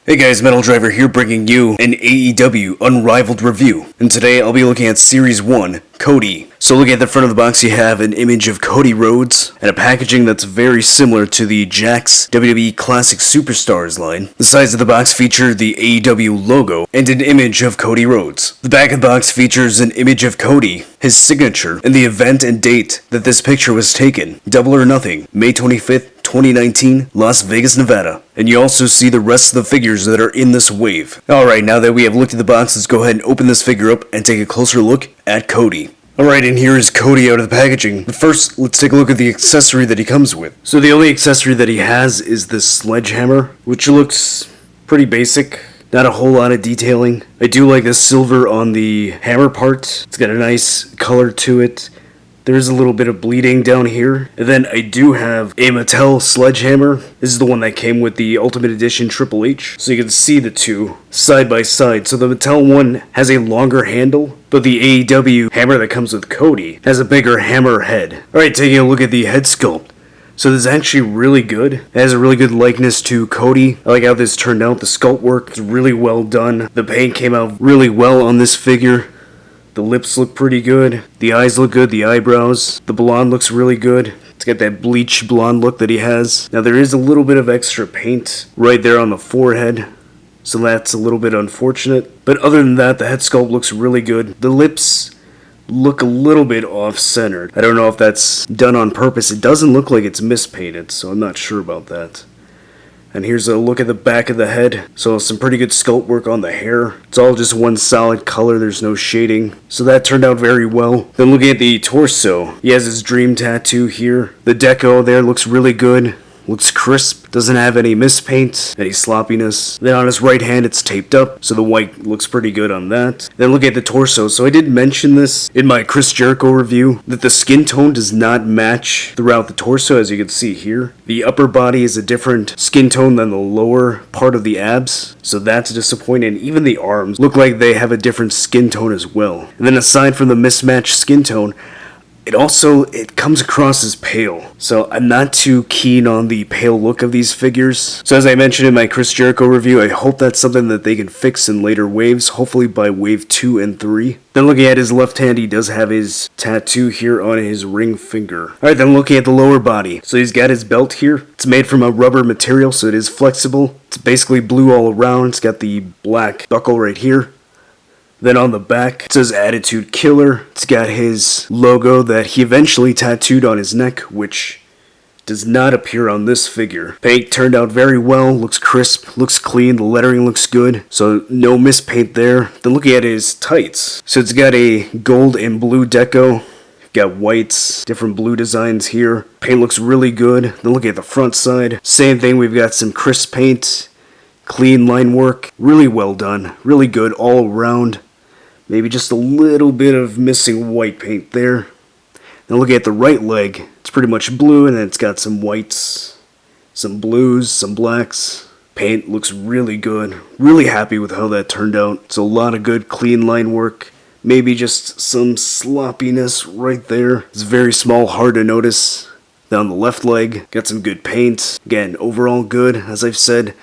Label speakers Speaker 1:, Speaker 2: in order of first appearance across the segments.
Speaker 1: Hey guys, Metal Driver here bringing you an AEW Unrivaled review. And today I'll be looking at Series 1, Cody. So looking at the front of the box you have an image of Cody Rhodes and a packaging that's very similar to the Jax WWE Classic Superstars line. The sides of the box feature the AEW logo and an image of Cody Rhodes. The back of the box features an image of Cody, his signature, and the event and date that this picture was taken. Double or Nothing, May 25th, 2019, Las Vegas, Nevada. And you also see the rest of the figures that are in this wave. Alright, now that we have looked at the box, let's go ahead and open this figure up and take a closer look at Cody. Alright, and here is Cody out of the packaging. But first, let's take a look at the accessory that he comes with. So the only accessory that he has is this sledgehammer, which looks pretty basic. Not a whole lot of detailing. I do like the silver on the hammer part. It's got a nice color to it. There's a little bit of bleeding down here. And then I do have a Mattel sledgehammer. This is the one that came with the Ultimate Edition Triple H. So you can see the two side by side. So the Mattel one has a longer handle, but the AEW hammer that comes with Cody has a bigger hammer head. Alright, taking a look at the head sculpt. So this is actually really good. It has a really good likeness to Cody. I like how this turned out. The sculpt work is really well done. The paint came out really well on this figure. The lips look pretty good. The eyes look good. The eyebrows. The blonde looks really good. It's got that bleach blonde look that he has. Now there is a little bit of extra paint right there on the forehead, so that's a little bit unfortunate. But other than that, the head sculpt looks really good. The lips look a little bit off-centered. I don't know if that's done on purpose. It doesn't look like it's mispainted, so I'm not sure about that. And here's a look at the back of the head. So some pretty good sculpt work on the hair. It's all just one solid color, there's no shading. So that turned out very well. Then looking at the torso, he has his dream tattoo here. The deco there looks really good. Looks crisp, doesn't have any mispaint, any sloppiness. Then on his right hand it's taped up, so the white looks pretty good on that. Then look at the torso. So I did mention this in my Chris Jericho review, that the skin tone does not match throughout the torso, as you can see here. The upper body is a different skin tone than the lower part of the abs, so that's disappointing. Even the arms look like they have a different skin tone as well. And then aside from the mismatched skin tone, it comes across as pale. So I'm not too keen on the pale look of these figures. So as I mentioned in my Chris Jericho review, I hope that's something that they can fix in later waves, hopefully by wave 2 and 3. Then looking at his left hand, he does have his tattoo here on his ring finger. Alright, then looking at the lower body. So he's got his belt here. It's made from a rubber material, so it is flexible. It's basically blue all around. It's got the black buckle right here. Then on the back, it says Attitude Killer. It's got his logo that he eventually tattooed on his neck, which does not appear on this figure. Paint turned out very well, looks crisp, looks clean, the lettering looks good, so no mispaint there. Then looking at his tights. So it's got a gold and blue deco. Got whites, different blue designs here. Paint looks really good. Then looking at the front side, same thing, we've got some crisp paint, clean line work, really well done, really good all around. Maybe just a little bit of missing white paint there. Now look at the right leg. It's pretty much blue, and then it's got some whites, some blues, some blacks. Paint looks really good. Really happy with how that turned out. It's a lot of good clean line work. Maybe just some sloppiness right there. It's very small, hard to notice. Down the left leg, got some good paint. Again, overall good, as I've said.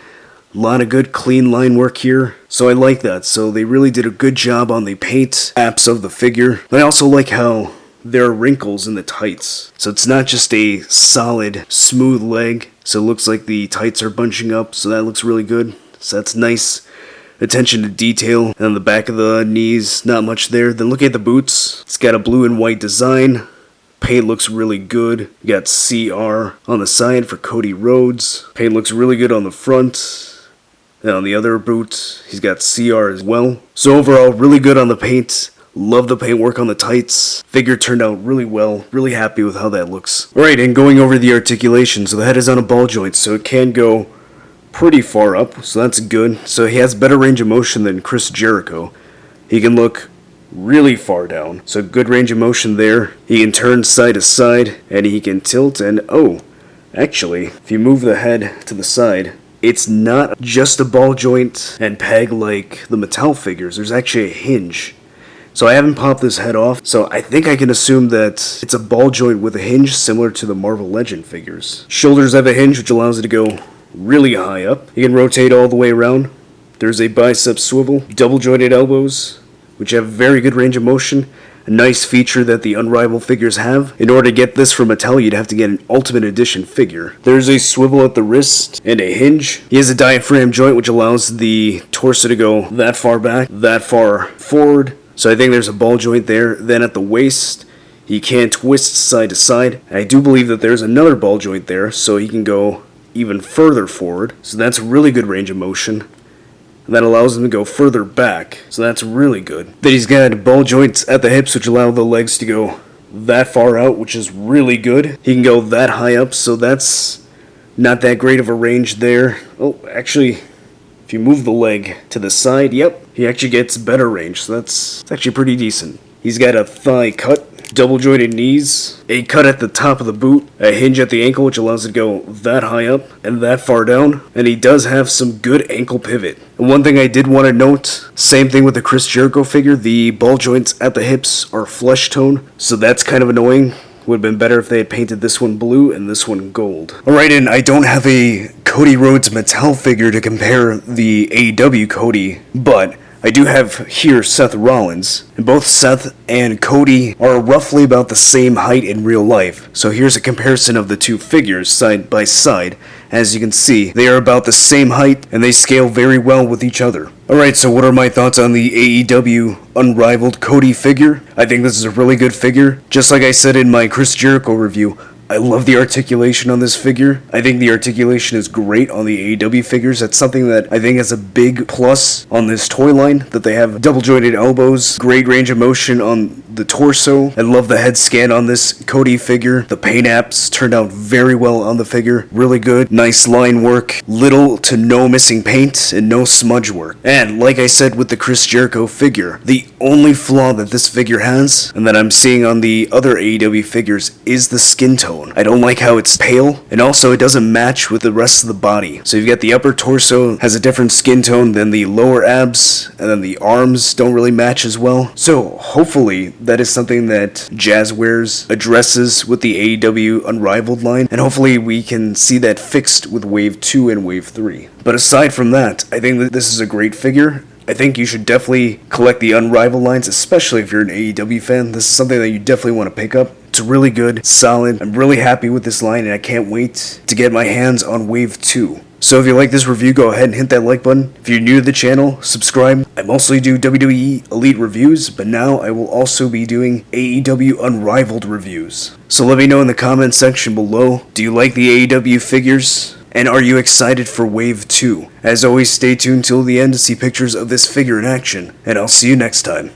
Speaker 1: A lot of good clean line work here, so I like that. So they really did a good job on the paint apps of the figure. But I also like how there are wrinkles in the tights. So it's not just a solid, smooth leg. So it looks like the tights are bunching up, so that looks really good. So that's nice attention to detail. And on the back of the knees, not much there. Then look at the boots. It's got a blue and white design. Paint looks really good. You got CR on the side for Cody Rhodes. Paint looks really good on the front. And on the other boot, he's got CR as well. So overall, really good on the paint. Love the paint work on the tights. Figure turned out really well. Really happy with how that looks. Alright, and going over the articulation. So the head is on a ball joint, so it can go pretty far up. So that's good. So he has better range of motion than Chris Jericho. He can look really far down. So good range of motion there. He can turn side to side, and he can tilt. And actually, if you move the head to the side, it's not just a ball joint and peg like the Mattel figures. There's actually a hinge. So I haven't popped this head off, so I think I can assume that it's a ball joint with a hinge similar to the Marvel Legend figures. Shoulders have a hinge which allows it to go really high up. You can rotate all the way around. There's a bicep swivel, double jointed elbows, which have very good range of motion. A nice feature that the Unrivaled figures have. In order to get this from Mattel, you'd have to get an Ultimate Edition figure. There's a swivel at the wrist and a hinge. He has a diaphragm joint which allows the torso to go that far back, that far forward. So I think there's a ball joint there. Then at the waist, he can twist side to side. And I do believe that there's another ball joint there, so he can go even further forward. So that's really good range of motion. And that allows him to go further back, so that's really good. Then he's got ball joints at the hips which allow the legs to go that far out, which is really good. He can go that high up, so that's not that great of a range there. Oh, actually, if you move the leg to the side, yep, he actually gets better range, so that's actually pretty decent. He's got a thigh cut, double jointed knees, a cut at the top of the boot, a hinge at the ankle which allows it to go that high up and that far down, and he does have some good ankle pivot. And one thing I did want to note, same thing with the Chris Jericho figure, the ball joints at the hips are flesh tone, so that's kind of annoying. Would have been better if they had painted this one blue and this one gold. Alright, and I don't have a Cody Rhodes Mattel figure to compare the AEW Cody, but I do have here Seth Rollins, and both Seth and Cody are roughly about the same height in real life. So here's a comparison of the two figures side by side. As you can see, they are about the same height, and they scale very well with each other. Alright, so what are my thoughts on the AEW Unrivaled Cody figure? I think this is a really good figure. Just like I said in my Chris Jericho review, I love the articulation on this figure. I think the articulation is great on the AEW figures. That's something that I think is a big plus on this toy line, that they have double jointed elbows, great range of motion on the torso. I love the head scan on this Cody figure. The paint apps turned out very well on the figure. Really good. Nice line work. Little to no missing paint and no smudge work. And like I said with the Chris Jericho figure, the only flaw that this figure has, and that I'm seeing on the other AEW figures, is the skin tone. I don't like how it's pale, and also it doesn't match with the rest of the body. So you've got the upper torso has a different skin tone than the lower abs, and then the arms don't really match as well. So hopefully that is something that Jazzwares addresses with the AEW Unrivaled line, and hopefully we can see that fixed with Wave 2 and Wave 3. But aside from that, I think that this is a great figure. I think you should definitely collect the Unrivaled lines, especially if you're an AEW fan. This is something that you definitely want to pick up. It's really good, solid. I'm really happy with this line, and I can't wait to get my hands on Wave 2. So if you like this review, go ahead and hit that like button. If you're new to the channel, subscribe. I mostly do WWE Elite reviews, but now I will also be doing AEW Unrivaled reviews. So let me know in the comments section below, do you like the AEW figures? And are you excited for Wave 2? As always, stay tuned till the end to see pictures of this figure in action, and I'll see you next time.